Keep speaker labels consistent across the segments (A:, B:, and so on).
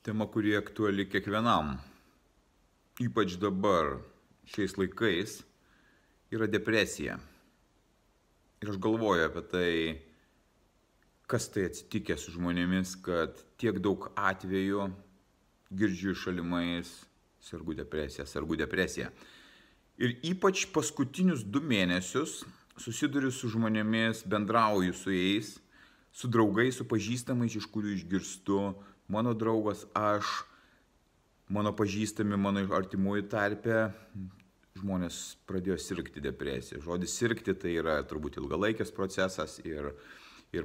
A: Tema, kuri aktuali kiekvienam, ypač dabar, šiais laikais, yra depresija. Ir aš galvoju apie tai, kas tai atsitikė su žmonėmis, kad tiek daug atvejų girdžiu šalimais sergu depresija. Ir ypač paskutinius 2 mėnesius susiduriu su žmonėmis, bendrauju su jais, su draugais, su pažįstamais, iš kurių išgirstu mano draugas, aš, mano pažįstami, mano artimųjų tarpe, žmonės pradėjo sirgti depresiją. Žodis sirgti tai yra turbūt ilgalaikis procesas ir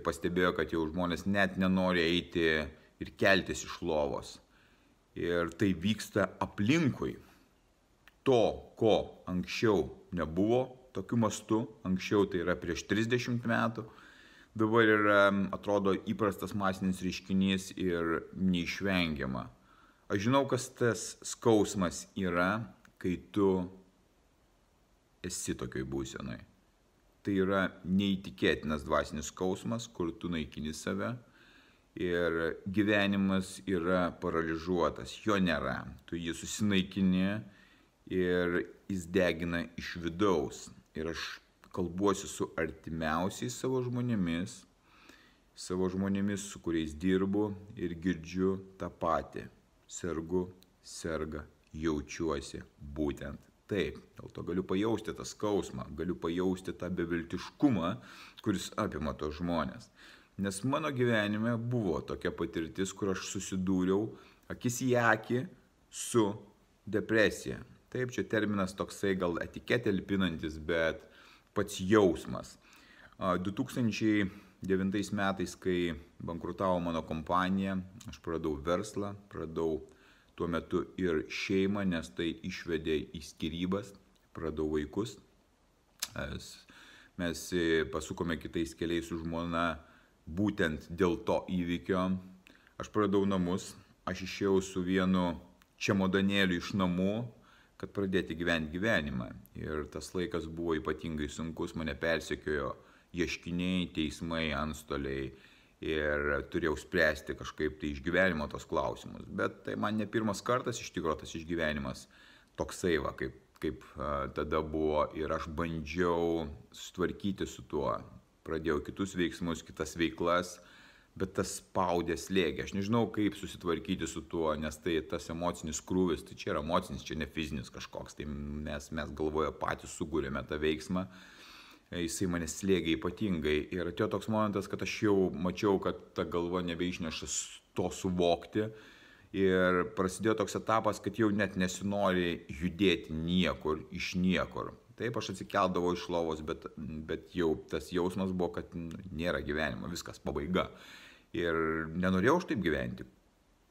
A: pastebėjo, kad jau žmonės net nenori eiti ir keltis iš lovos. Ir tai vyksta aplinkui. To, ko anksčiau nebuvo tokiu mastu, anksčiau tai yra prieš 30 metų, dabar yra, atrodo, įprastas masinis reiškinys ir neišvengiama. Aš žinau, kas tas skausmas yra, kai tu esi tokioj būsenoj. Tai yra neįtikėtinas dvasinis skausmas, kur tu naikini save ir gyvenimas yra paralyžiuotas, jo nėra. Tu jį susinaikini ir jis degina iš vidaus. Ir aš kalbuosi su artimiausiais savo žmonėmis, su kuriais dirbu ir girdžiu tą patį. Serga, jaučiuosi būtent taip. Dėl to galiu pajausti tą skausmą, galiu pajausti tą beviltiškumą, kuris apima tos žmonės. Nes mano gyvenime buvo tokia patirtis, kur aš susidūriau akis į akį su depresija. Taip, čia terminas toksai gal etiketė lipinantis, bet pats jausmas. 2009 metais, kai bankrutavo mano kompanija, aš pradėjau verslą, pradėjau tuo metu ir šeimą, nes tai išvedė į skyrybas, pradėjau vaikus. Mes pasukome kitais keliais su žmona būtent dėl to įvykio. Aš pradėjau namus, aš išėjau su vienu čemodanėliu iš namų, kad pradėti gyventi gyvenimą. Ir tas laikas buvo ypatingai sunkus, mane persekiojo ieškiniai, teismai, antstoliai ir turėjau spręsti kažkaip tai išgyvenimo tos klausimus. Bet tai man ne pirmas kartas iš tikrųjų tas išgyvenimas toksai va, kaip tada buvo ir aš bandžiau sutvarkyti su tuo. Pradėjau kitus veiksmus, kitas veiklas, bet tas spaudė slėgė. Aš nežinau, kaip susitvarkyti su tuo, nes tai tas emocinis krūvis, tai čia yra emocinis, čia ne fizinis kažkoks. Tai mes galvoje patys sugūrėme tą veiksmą, jisai mane slėgė ypatingai. Ir atėjo toks momentas, kad aš jau mačiau, kad ta galva nebeišneša to suvokti. Ir prasidėjo toks etapas, kad jau net nesinori judėti niekur, iš niekur. Taip, aš atsikeldavau iš lovos, bet jau tas jausmas buvo, kad nėra gyvenimo, viskas, pabaiga. Ir nenorėjau aš taip gyventi.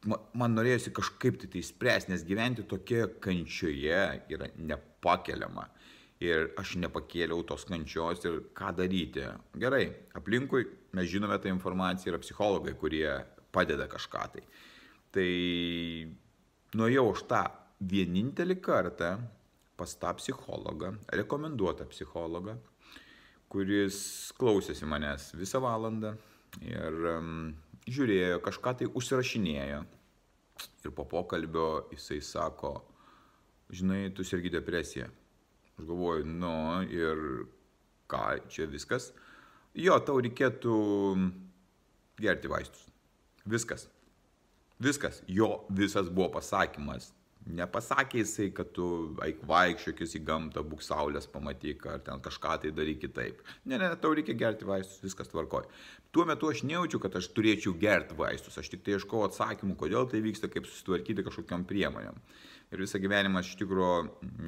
A: Man norėjosi kažkaip tai spręsti, nes gyventi tokia kančioje yra nepakeliama. Ir aš nepakėliau tos kančios ir ką daryti. Gerai, aplinkui mes žinome tą informaciją, yra psichologai, kurie padeda kažką tai. Tai nuėjau aš tą vienintelį kartą pas tą psichologą, rekomenduotą psichologą, kuris klausėsi manęs visą valandą ir žiūrėjo, kažką tai užsirašinėjo. Ir po pokalbio jisai sako, žinai, tu sergi depresija. Aš galvoju, ir ką, čia viskas? Jo, tau reikėtų gerti vaistus. Viskas. Jo visas buvo pasakymas. Nepasakė jisai, kad tu eik vaikščiokis į gamtą, būk saulės pamatyk, ar ten kažką tai daryk kitaip. Ne, tau reikia gerti vaistus, viskas tvarkoj. Tuo metu aš nejaučiu, kad aš turėčiau gerti vaistus, aš tik tai ieškau atsakymų, kodėl tai vyksta, kaip susitvarkyti kažkokiam priemonėm. Ir visą gyvenimą aš iš tikrųjų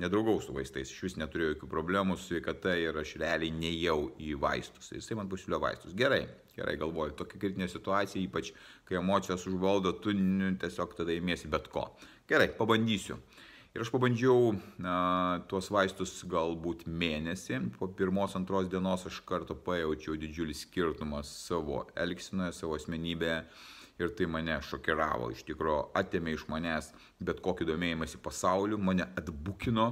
A: nedraugau su vaistais, iš vis neturėjau jokių problemų su sveikata ir aš realiai nejau į vaistus. Jisai man pasiūlė vaistus. Gerai, galvoju, tokia kritinė situacija, ypač kai emocijos užvaldo, tu tiesiog tada imiesi bet ko. Gerai, pabandysiu. Ir aš pabandžiau tuos vaistus galbūt mėnesį. Po 1-2 dienos aš karto pajaučiau didžiulį skirtumą savo elgsenoje, savo asmenybėje. Ir tai mane šokiravo, iš tikrųjų atėmė iš manęs bet kokį domėjimąsi pasauliu, mane atbukino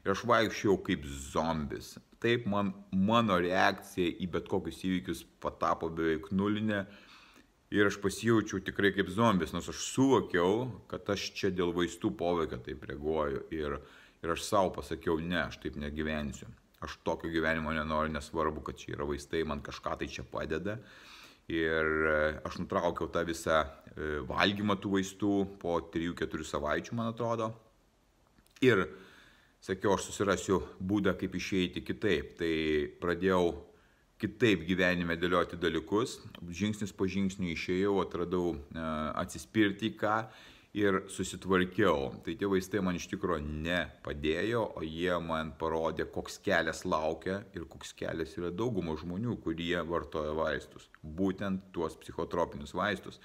A: ir aš vaikščiau kaip zombis. taip mano reakcija į bet kokius įvykius patapo beveik nulinė ir aš pasijaučiau tikrai kaip zombis, nors aš suvokiau, kad aš čia dėl vaistų poveikio taip reaguoju ir aš savo pasakiau, ne, aš taip negyvensiu. Aš tokio gyvenimo nenoriu, nesvarbu, kad čia yra vaistai, man kažką tai čia padeda. Ir aš nutraukiau tą visą valgymą tų vaistų po 3-4 savaičių, man atrodo. Ir sakiau, aš susirasiu būdą, kaip išeiti kitaip. Tai pradėjau kitaip gyvenime dėlioti dalykus. Žingsnis po žingsnio išėjau, atradau atsispirti į ką ir susitvarkiau. Tai tie vaistai man iš tikrųjų nepadėjo, o jie man parodė, koks kelias laukia ir koks kelias yra daugumo žmonių, kurie vartoja vaistus. Būtent tuos psichotropinius vaistus.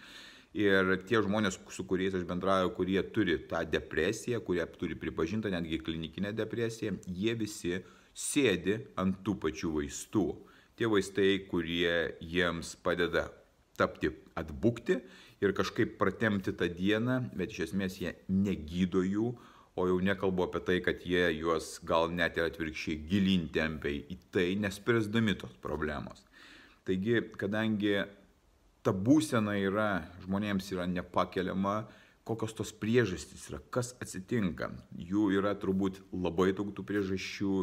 A: Ir tie žmonės, su kuriais aš bendrauju, kurie turi tą depresiją, kurie turi pripažintą netgi klinikinę depresiją, jie visi sėdi ant tų pačių vaistų. Tie vaistai, kurie jiems padeda tapti atbukti ir kažkaip pratemti tą dieną, bet iš esmės jie negydo jų, o jau nekalbu apie tai, kad jie juos gal net ir atvirkščiai gilin tempia į tai, nespręsdami tos problemos. Taigi, kadangi ta būsena žmonėms yra nepakeliama, kokios tos priežastys yra, kas atsitinka. Jų yra turbūt labai daug tų priežasčių,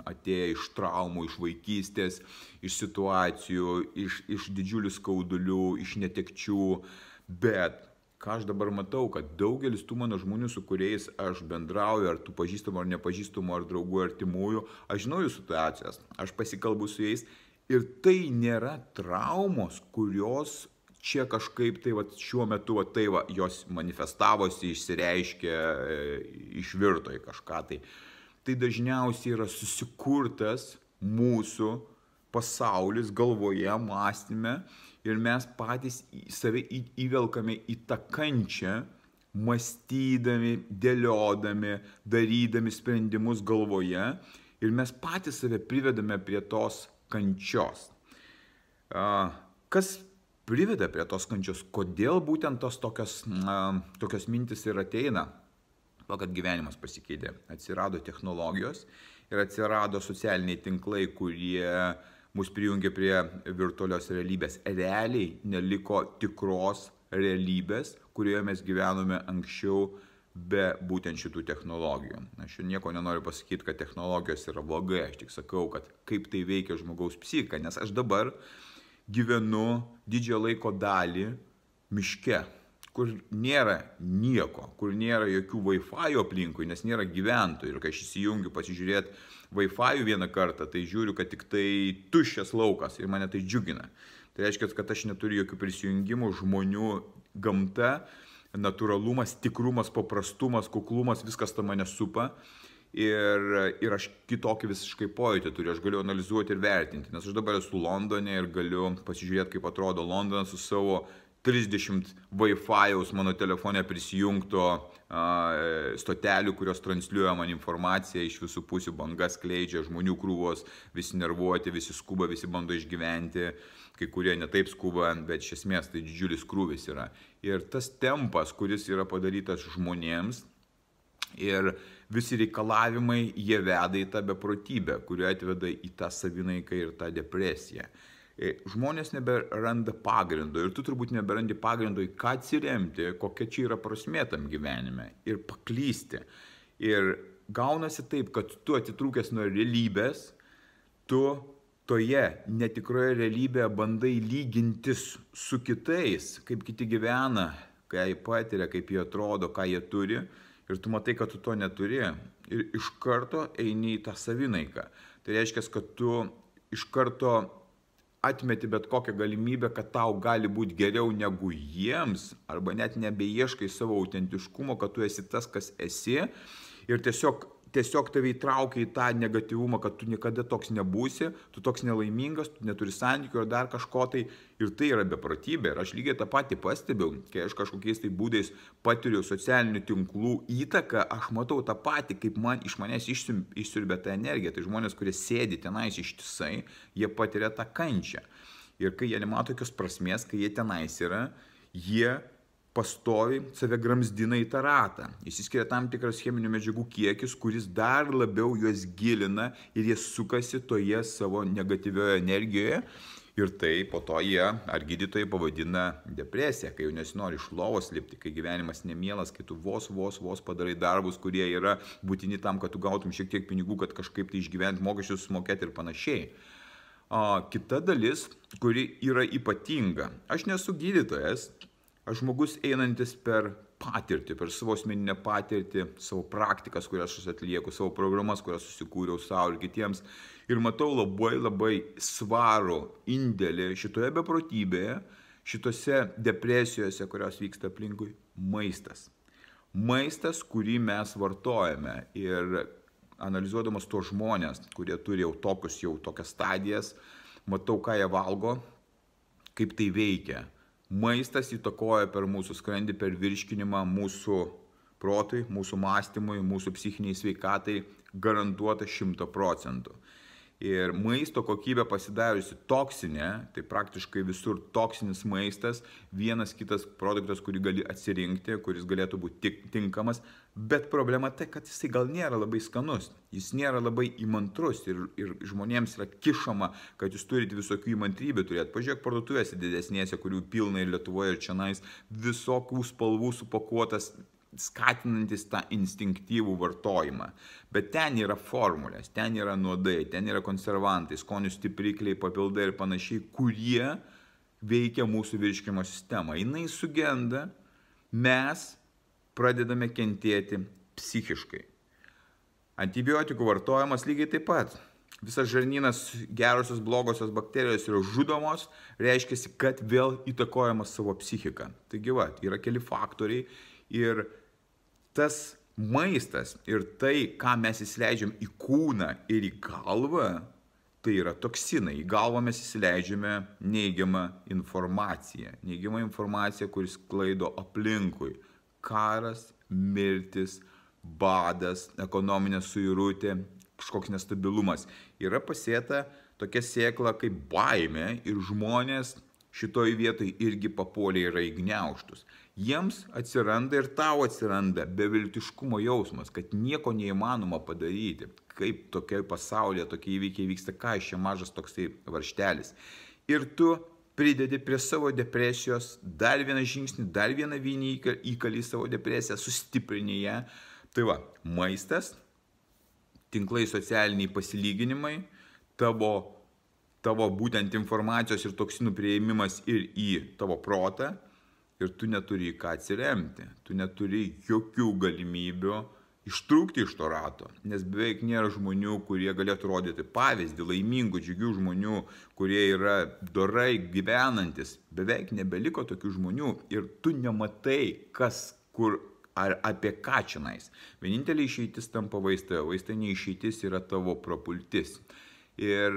A: atėję iš traumų, iš vaikystės, iš situacijų, iš didžiulių skaudulių, iš netekčių. Bet ką aš dabar matau, kad daugelis tų mano žmonių, su kuriais aš bendrauju, ar tų pažįstamų, ar nepažįstamų, ar draugų, ar artimųjų, aš žinau jų situacijas, aš pasikalbu su jais ir tai nėra traumos, kurios čia kažkaip tai šiuo metu jos manifestavosi, išsireiškė, išvirto į kažką tai. Tai dažniausiai yra susikurtas mūsų pasaulis galvoje, mąstyme ir mes patys save įvelkame į tą kančią, mąstydami, dėliodami, darydami sprendimus galvoje ir mes patys save privedame prie tos kančios. Kas priveda prie tos kančios? Kodėl būtent tos tokios mintis ir ateina? To, kad gyvenimas pasikeitė. Atsirado technologijos ir atsirado socialiniai tinklai, kurie mus prijungė prie virtualios realybės. Realiai neliko tikros realybės, kurioje mes gyvenome anksčiau be būtent šitų technologijų. Aš nieko nenoriu pasakyti, kad technologijos yra blogai, aš tik sakau, kad kaip tai veikia žmogaus psichiką, nes aš dabar gyvenu didžiąją laiko dalį miške, kur nėra nieko, kur nėra jokių Wi-Fi aplinkui, nes nėra gyventojų. Ir kai aš įsijungiu pasižiūrėti Wi-Fi vieną kartą, tai žiūriu, kad tik tai tuščias laukas ir mane tai džiugina. Tai reiškia, kad aš neturiu jokių prisijungimų, žmonių, gamta, natūralumas, tikrumas, paprastumas, kuklumas, viskas tą mane supa. Ir aš kitokį visiškai pojūtį turiu, aš galiu analizuoti ir vertinti, nes aš dabar esu Londone ir galiu pasižiūrėti, kaip atrodo Londonas su savo 30 Wi-Fi'aus mano telefone prisijungto stotelių, kurios transliuoja man informaciją iš visų pusių, bangas skleidžia, žmonių krūvos, visi nervuoti, visi skuba, visi bando išgyventi, kai kurie netaip skuba, bet iš esmės tai didžiulis krūvis yra. Ir tas tempas, kuris yra padarytas žmonėms ir visi reikalavimai, jie veda į tą beprotybę, kurie atveda į tą savinaiką ir tą depresiją. Žmonės neberanda pagrindo ir tu turbūt neberandi pagrindo į ką atsiremti, kokia čia yra prasmė tam gyvenime ir paklysti. Ir gaunasi taip, kad tu atitrūkęs nuo realybės, tu toje netikroje realybėje bandai lygintis su kitais, kaip kiti gyvena, ką jie patiria, kaip jie atrodo, ką jie turi. Ir tu matai, kad tu to neturi ir iš karto eini į tą savinaiką. Tai reiškia, kad tu iš karto atmeti bet kokią galimybę, kad tau gali būti geriau negu jiems, arba net nebeieškai savo autentiškumo, kad tu esi tas, kas esi, ir tiesiog tave įtraukia į tą negatyvumą, kad tu niekada toks nebūsi, tu toks nelaimingas, tu neturi santykių ar dar kažko tai, ir tai yra beprotybė. Ir aš lygiai tą patį pastebiu, kai aš kažkokiais tai būdais patiriu socialinių tinklų įtaką, aš matau tą patį, kaip iš manęs išsiurbia tą energiją. Tai žmonės, kurie sėdi tenais ištisai, jie patiria tą kančią. Ir kai jie nemato tokios prasmės, kai jie tenais yra, jie pastoviai save gramzdina į tą ratą. Išsiskiria tam tikras cheminių medžiagų kiekis, kuris dar labiau juos gilina ir jie sukasi toje savo negatyvioje energijoje. Ir tai po to jie, ar gydytojai, pavadina depresiją, kai jau nesinori iš lovos lipti, kai gyvenimas nemielas, kai tu vos padarai darbus, kurie yra būtini tam, kad tu gautum šiek tiek pinigų, kad kažkaip tai išgyventi, mokesčius sumokėti ir panašiai. Kita dalis, kuri yra ypatinga. Aš nesu gydytojas, aš žmogus einantis per patirtį, per savo asmeninę patirtį, savo praktikas, kurias aš atlieku, savo programas, kurias susikūriau savo ir kitiems. Ir matau labai svarų indėlį šitoje beprotybėje, šitose depresijose, kurios vyksta aplinkui, maistas. Maistas, kurį mes vartojame. Ir analizuodamas tuos žmonės, kurie turi jau tokias stadijas, matau, ką jie valgo, kaip tai veikia. Maistas įtakoja per mūsų skrandį, per virškinimą mūsų protui, mūsų mąstymui, mūsų psichiniai sveikatai garantuota 100%. Ir maisto kokybė pasidariusi toksinė, tai praktiškai visur toksinis maistas, vienas kitas produktas, kurį gali atsirinkti, kuris galėtų būti tinkamas, bet problema tai, kad jisai gal nėra labai skanus, jis nėra labai įmantrus ir žmonėms yra kišama, kad jūs turite visokių įmantrybių turėti. Pažiūrėk parduotuvėse didesnėse, kurių pilna ir Lietuvoje ir čionais, visokių spalvų supakuotas, skatinantis tą instinktyvų vartojimą. Bet ten yra formulės, ten yra nuodai, ten yra konservantai, skonių stiprikliai, papildai ir panašiai, kurie veikia mūsų virškimo sistemą. Jis sugenda, mes pradedame kentėti psichiškai. Antibiotikų vartojimas lygiai taip pat. Visas žarnynas, gerosios, blogosios bakterijos yra žudomos, reiškia, kad vėl įtakojama savo psichika. Taigi, yra keli faktoriai. Ir tas maistas ir tai, ką mes įsileidžiam į kūną ir į galvą, tai yra toksinai. Į galvą mes įsileidžiame neigiamą informaciją. Neigiamą informaciją, kuris sklaido aplinkui. Karas, mirtis, badas, ekonominė suirutė, kažkoks nestabilumas. Yra pasėta tokia sėkla kaip baimė ir žmonės šitoj vietoj irgi papuolė yra į gniaužtus. Jiems atsiranda ir tau atsiranda beviltiškumo jausmas, kad nieko neįmanoma padaryti. Kaip tokia pasaulyje tokie įvykiai vyksta, ką iš čia mažas toksai varžtelis. Ir tu pridedi prie savo depresijos dar vieną žingsnį, dar vieną vynį įkalį savo depresiją, sustiprini ją. Tai maistas, tinklai socialiniai pasilyginimai, tavo būtent informacijos ir toksinų priėmimas ir į tavo protą. Ir tu neturi į ką atsiremti, tu neturi jokių galimybių ištrūkti iš to rato, nes beveik nėra žmonių, kurie galėtų rodyti pavyzdį, laimingų, džiugių žmonių, kurie yra dorai gyvenantis. Beveik nebeliko tokių žmonių ir tu nematai, kas, kur, ar apie ką čionais. Vienintelė išeitis tampa vaistai, vaistai neišeitis yra tavo prapultis. Ir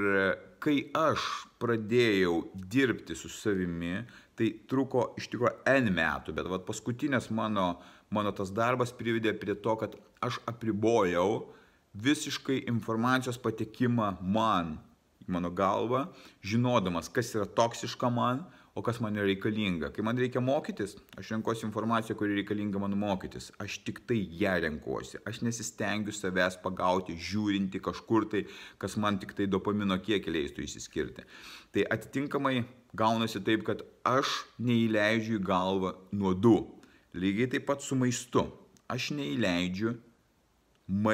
A: kai aš pradėjau dirbti su savimi, tai truko iš tikrųjų N metų, bet paskutinės mano tas darbas privedė prie to, kad aš apribojau visiškai informacijos patekimą man, į mano galvą, žinodamas, kas yra toksiška man, o kas man yra reikalinga. Kai man reikia mokytis, aš renkuosi informaciją, kuri reikalinga man mokytis. Aš tik tai ją renkuosi. Aš nesistengiu savęs pagauti, žiūrinti kažkur tai, kas man tik tai dopamino kiekį leistų išsiskirti. Tai atitinkamai gaunasi taip, kad aš neįleidžiu į galvą nuodų. Lygiai taip pat su maistu. Aš neįleidžiu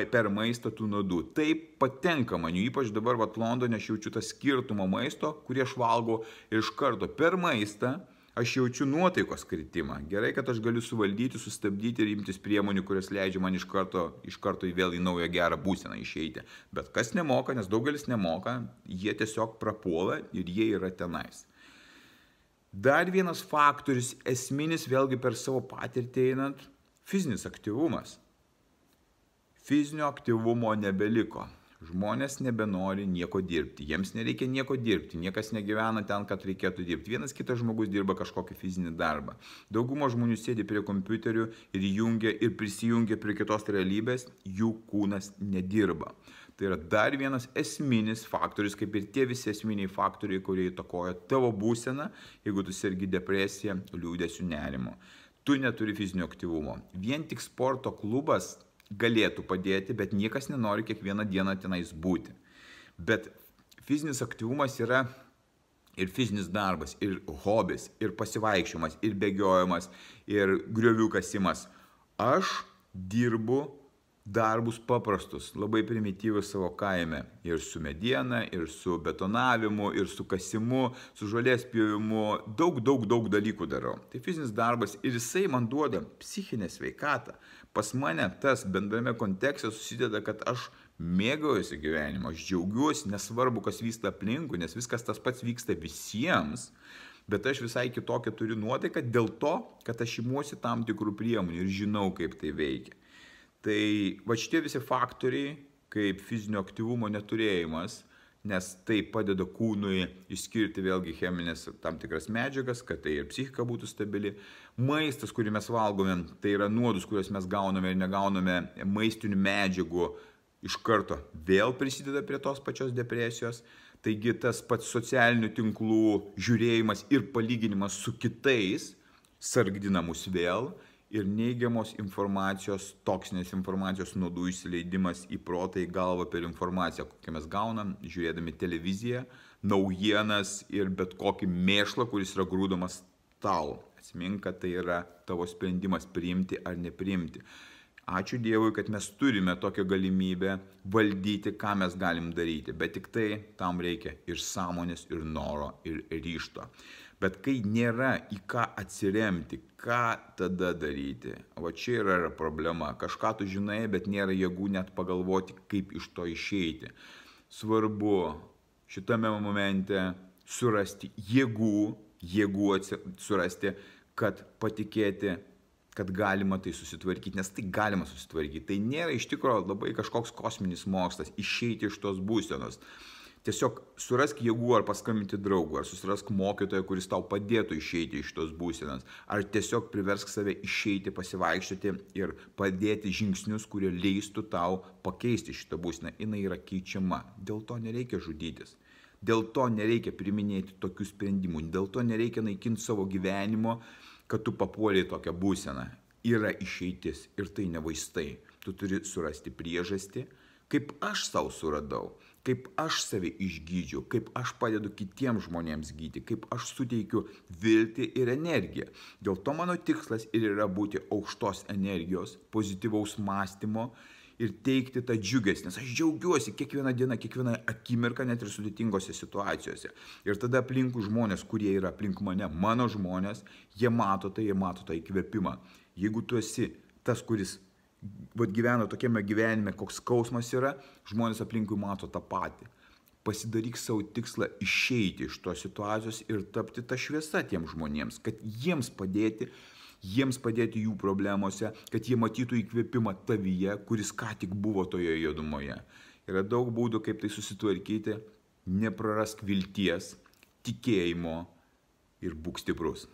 A: per maistą tų nuodų. Taip patenka man, ypač dabar Londone aš jaučiu tą skirtumą maisto, kurį aš valgau ir iš karto per maistą aš jaučiu nuotaikos kritimą. Gerai, kad aš galiu suvaldyti, sustabdyti ir imtis priemonių, kurias leidžia man iš karto vėl į naują gerą būseną išeiti. Bet kas nemoka, nes daugelis nemoka, jie tiesiog prapuola ir jie yra tenais. Dar vienas faktorius, esminis vėlgi per savo patirtį einant, fizinis aktyvumas. Fizinio aktyvumo nebeliko. Žmonės nebenori nieko dirbti. Jiems nereikia nieko dirbti. Niekas negyvena ten, kad reikėtų dirbti. Vienas kitas žmogus dirba kažkokį fizinį darbą. Dauguma žmonių sėdi prie kompiuterių ir prisijungia prie kitos realybės, jų kūnas nedirba. Tai yra dar vienas esminis faktorius, kaip ir tie visi esminiai faktoriai, kurie įtakoja tavo būseną, jeigu tu sergi depresiją, liūdesiu, nerimu. tu neturi fizinio aktyvumo. Vien tik sporto klubas galėtų padėti, bet niekas nenori kiekvieną dieną tenais būti. Bet fizinis aktyvumas yra ir fizinis darbas, ir hobis, ir pasivaikščiojimas, ir bėgiojimas, ir griovių kasimas. Aš dirbu darbus paprastus, labai primityvus savo kaime. Ir su mediena, ir su betonavimu, ir su kasimu, su žolės pjovimu. Daug dalykų darau. Tai fizinis darbas ir jisai man duoda psichinę sveikatą. Pas mane tas bendrame kontekste susideda, kad aš mėgaujuosi gyvenimo, aš džiaugiuosi, nesvarbu, kas vyksta aplinkui, nes viskas tas pats vyksta visiems. Bet aš visai kitokią turiu nuotaiką dėl to, kad aš imuosi tam tikrų priemonių ir žinau, kaip tai veikia. Tai va šitie visi faktoriai, kaip fizinio aktyvumo neturėjimas, nes tai padeda kūnui išskirti vėlgi cheminės tam tikras medžiagas, kad tai ir psichika būtų stabili. Maistas, kurį mes valgome, tai yra nuodus, kuriuos mes gauname ir negauname maistinių medžiagų, iš karto vėl prisideda prie tos pačios depresijos. Taigi tas pats socialinių tinklų žiūrėjimas ir palyginimas su kitais sargdina mus vėl. Ir neigiamos informacijos, toksinės informacijos nuodų išsileidimas į protą, į galvą per informaciją, kokią mes gaunam, žiūrėdami televiziją, naujienas ir bet kokį mėšlą, kuris yra grūdamas tau. Atsimink, kad tai yra tavo sprendimas priimti ar nepriimti. Ačiū Dievui, kad mes turime tokią galimybę valdyti, ką mes galim daryti, bet tik tai tam reikia ir sąmonės, ir noro, ir ryžto. Bet kai nėra į ką atsiremti, ką tada daryti? Va čia yra problema. Kažką tu žinai, bet nėra jėgų net pagalvoti, kaip iš to išeiti. Svarbu šitame momente surasti jėgų surasti, kad patikėti, kad galima tai susitvarkyti, nes tai galima susitvarkyti. Tai nėra iš tikrųjų labai kažkoks kosminis mokslas, išeiti iš tos būsenos. Tiesiog surask jėgų ar paskambinti draugų, ar susirask mokytoją, kuris tau padėtų išeiti iš tos būsenos, ar tiesiog priversk save išeiti, pasivaikščioti ir padėti žingsnius, kurie leistų tau pakeisti šitą būseną. Jinai yra keičiama. Dėl to nereikia žudytis. Dėl to nereikia priminėti tokių sprendimų. Dėl to nereikia naikinti savo gyvenimo, kad tu papuoliai tokią būseną. Yra išeitis ir tai ne vaistai. Tu turi surasti priežastį, kaip aš savo suradau. Kaip aš save išgydžiau, kaip aš padedu kitiems žmonėms gydyti, kaip aš suteikiu viltį ir energiją. Dėl to mano tikslas ir yra būti aukštos energijos, pozityvaus mąstymo ir teikti tą džiugesį. Nes aš džiaugiuosi kiekvieną dieną, kiekvieną akimirką, net ir sudėtingose situacijose. Ir tada aplinkų žmonės, kurie yra aplink mane, mano žmonės, jie mato tą įkvėpimą. Jeigu tu esi tas, kuris gyvena tokiame gyvenime, koks skausmas yra, žmonės aplinkui mato tą patį. Pasidaryk savo tikslą išeiti iš tos situacijos ir tapti tą šviesą tiems žmonėms, kad jiems padėti jų problemose, kad jie matytų įkvėpimą tavyje, kuris ką tik buvo toje juodumoje. Yra daug būdų, kaip tai susitvarkyti, neprarask vilties, tikėjimo ir būk stiprus.